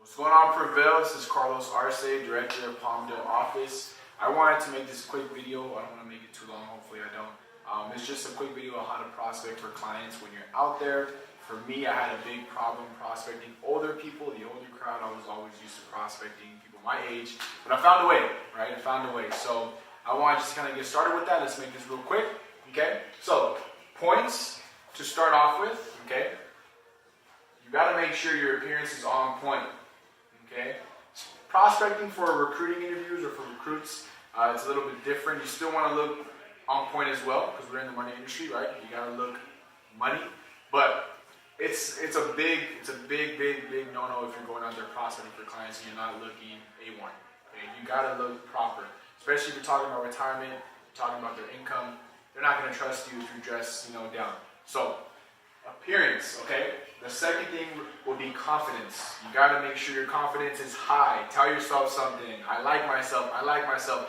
What's going on, Prevail? This is Carlos Arce, Director of Palmdale Office. I wanted to make this quick video. I don't want to make it too long, hopefully I don't. It's just a quick video on how to prospect for clients when you're out there. For me, I had a big problem prospecting older people, the older crowd. I was always used to prospecting people my age, but I found a way, right? I found a way. So I want to just kind of get started with that. Let's make this real quick, okay? So, points to start off with, okay? You got to make sure your appearance is on point, okay? Prospecting for recruiting interviews or for recruits, it's a little bit different. You still want to look on point as well because we're in the money industry, right? You got to look money, but it's a big no-no if you're going out there prospecting for clients and you're not looking A1. Okay? You got to look proper, especially if you're talking about retirement, talking about their income. They're not going to trust you if you dress, down. So, appearance, okay? The second thing will be confidence. You got to make sure your confidence is high. Tell yourself something. I like myself.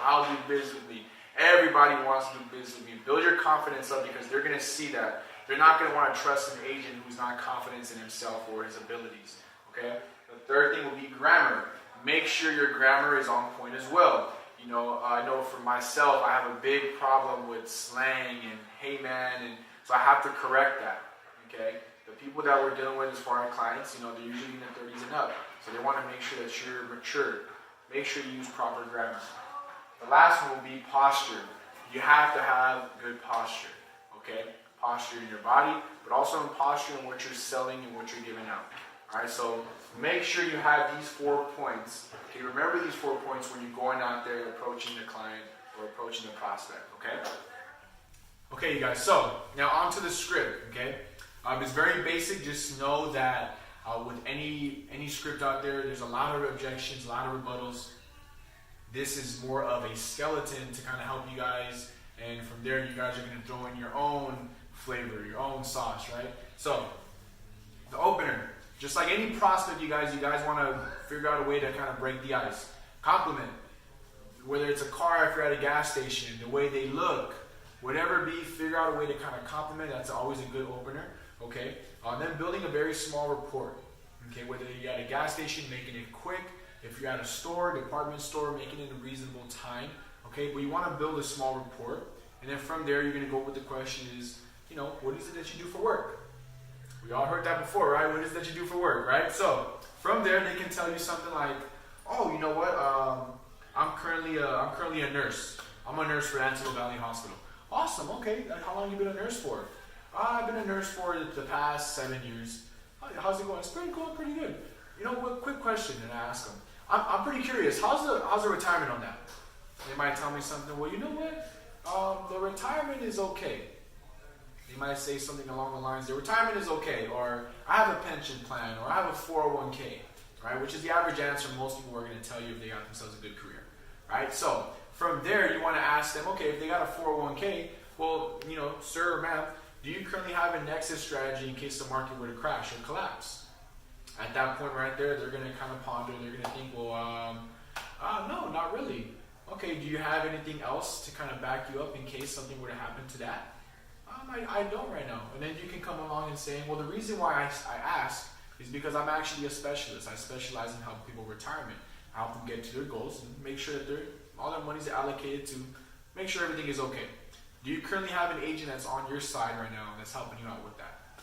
I'll do business with me. Everybody wants to do business with me. Build your confidence up because they're going to see that. They're not going to want to trust an agent who's not confident in himself or his abilities, okay? The third thing will be grammar. Make sure your grammar is on point as well. I know for myself, I have a big problem with slang and hey man, and so I have to correct that, okay? The people that we're dealing with as far as clients, they're usually in their 30s and up. So they want to make sure that you're mature. Make sure you use proper grammar. The last one will be posture. You have to have good posture, okay? Posture in your body, but also in posture in what you're selling and what you're giving out. All right, so make sure you have these 4 points. Okay, remember these 4 points when you're going out there approaching the client or approaching the prospect, okay? Okay, you guys, so now on to the script, okay? It's very basic. Just know that with any script out there, there's a lot of objections, a lot of rebuttals. This is more of a skeleton to kind of help you guys, and from there, you guys are going to throw in your own flavor, your own sauce, right? So, the opener, just like any prospect, you guys want to figure out a way to kind of break the ice. Compliment, whether it's a car, if you're at a gas station, the way they look, whatever it be, figure out a way to kind of compliment. That's always a good opener, okay? Then building a very small rapport, okay? Whether you're at a gas station, making it quick. If you're at a store, department store, making it a reasonable time, okay? But you want to build a small rapport, and then from there, you're going to go with the question is, what is it that you do for work? We all heard that before, right? What is it that you do for work, right? So from there, they can tell you something like, oh, you know what? I'm currently a nurse. I'm a nurse for Antelope Valley Hospital. Awesome. Okay. How long have you been a nurse for? I've been a nurse for the past 7 years. How's it going? It's going pretty good. Quick question, and I ask them. I'm pretty curious. How's the retirement on that? They might tell me something. Well, you know what? The retirement is okay. They might say something along the lines, the retirement is okay, or I have a pension plan, or I have a 401k, right? Which is the average answer most people are going to tell you if they got themselves a good career, right? So from there, you want to ask them, okay, if they got a 401k, well, sir or ma'am, do you currently have an exit strategy in case the market were to crash or collapse? At that point right there, they're going to kind of ponder, they're going to think, well, no, not really. Okay, do you have anything else to kind of back you up in case something were to happen to that? I don't right now. And then you can come along and say, well, the reason why I ask is because I'm actually a specialist. I specialize in helping people retirement. I help them get to their goals and make sure that all their money is allocated to make sure everything is okay. Do you currently have an agent that's on your side right now that's helping you out with that?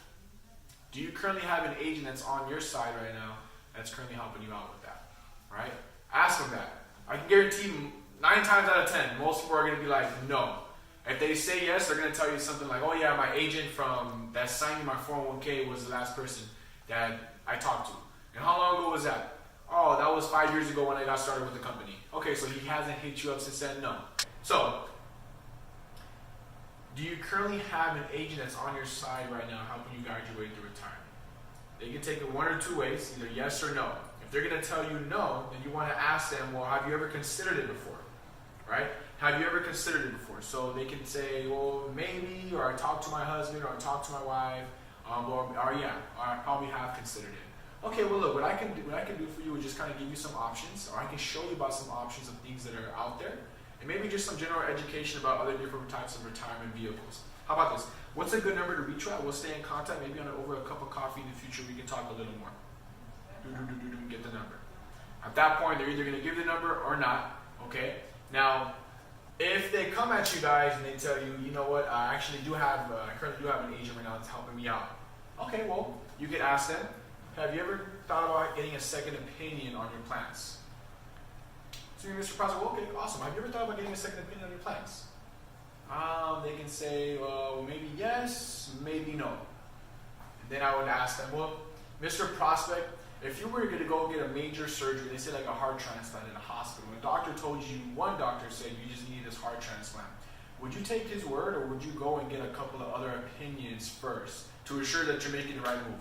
Do you currently have an agent that's on your side right now that's currently helping you out with that? Right? Ask them that. I can guarantee you 9 times out of 10, most people are going to be like, no. If they say yes, they're going to tell you something like, oh yeah, my agent that signed me my 401k was the last person that I talked to. And how long ago was that? Oh, that was 5 years ago when I got started with the company. Okay, so he hasn't hit you up since then? No. So, do you currently have an agent that's on your side right now helping you guide your way through retirement? They can take it one or two ways, either yes or no. If they're going to tell you no, then you want to ask them, well, have you ever considered it before? Right? Have you ever considered it before? So they can say, well, maybe, or I talked to my husband, or I talked to my wife, or I probably have considered it. Okay, well look, what I can do for you is just kind of give you some options, or I can show you about some options of things that are out there, and maybe just some general education about other different types of retirement vehicles. How about this? What's a good number to reach out? We'll stay in contact. Maybe over a cup of coffee in the future we can talk a little more. Get the number. At that point, they're either going to give the number or not. Okay. Now, if they come at you guys and they tell you, you know what, I currently do have an agent right now that's helping me out. Okay, well, you can ask them, have you ever thought about getting a second opinion on your plans? So you're Mr. Prospect, well, okay, awesome. Have you ever thought about getting a second opinion on your plans? They can say, well, maybe yes, maybe no. And then I would ask them, well, Mr. Prospect, if you were going to go get a major surgery, they say like a heart transplant in a hospital, and a doctor told you, one doctor said you just need this heart transplant, would you take his word, or would you go and get a couple of other opinions first to ensure that you're making the right move?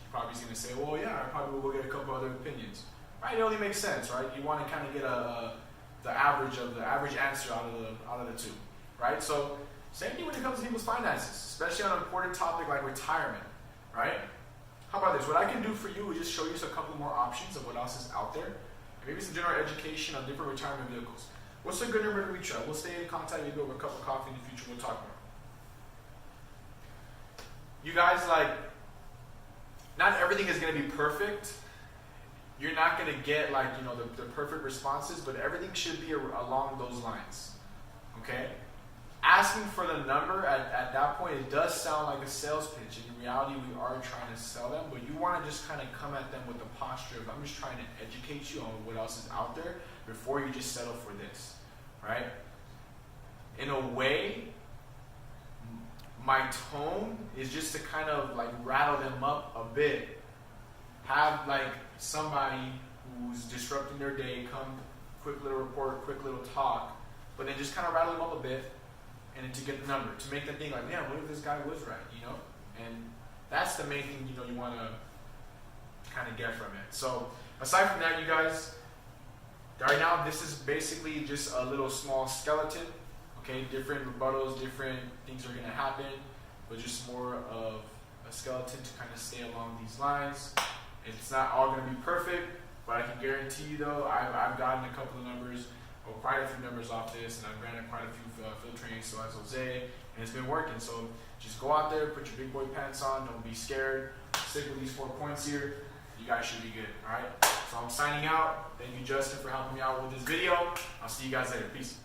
You're probably going to say, well, yeah, I probably will go get a couple other opinions. Right? It only makes sense, right? You want to kind of get the average answer out of the two, right? So same thing when it comes to people's finances, especially on an important topic like retirement, right? How about this? What I can do for you is just show you a couple more options of what else is out there, and maybe some general education on different retirement vehicles. What's a good number to reach out? We'll stay in contact, maybe over a cup of coffee in the future. We'll talk more. You guys, like, not everything is going to be perfect. You're not going to get like, you know, the perfect responses, but everything should be along those lines. Okay? Asking for the number at that point, it does sound like a sales pitch. In reality, we are trying to sell them, but you want to just kind of come at them with the posture of, I'm just trying to educate you on what else is out there before you just settle for this, right? In a way, my tone is just to kind of like rattle them up a bit. Have like somebody who's disrupting their day come, quick little report, quick little talk, but then just kind of rattle them up a bit, and then to get the number, to make them think like, man, what if this guy was right, you know? And that's the main thing, you know, you want to kind of get from it. So aside from that, you guys, right now this is basically just a little small skeleton. Okay, different rebuttals, different things are going to happen, but just more of a skeleton to kind of stay along these lines. It's not all going to be perfect, but I can guarantee you though, I've gotten a couple of numbers, or quite a few numbers off this, and I've ran quite a few field trainings, so as Jose, and it's been working. So just go out there, put your big boy pants on, don't be scared, stick with these 4 points here, you guys should be good, alright? So I'm signing out. Thank you, Justin, for helping me out with this video. I'll see you guys later. Peace.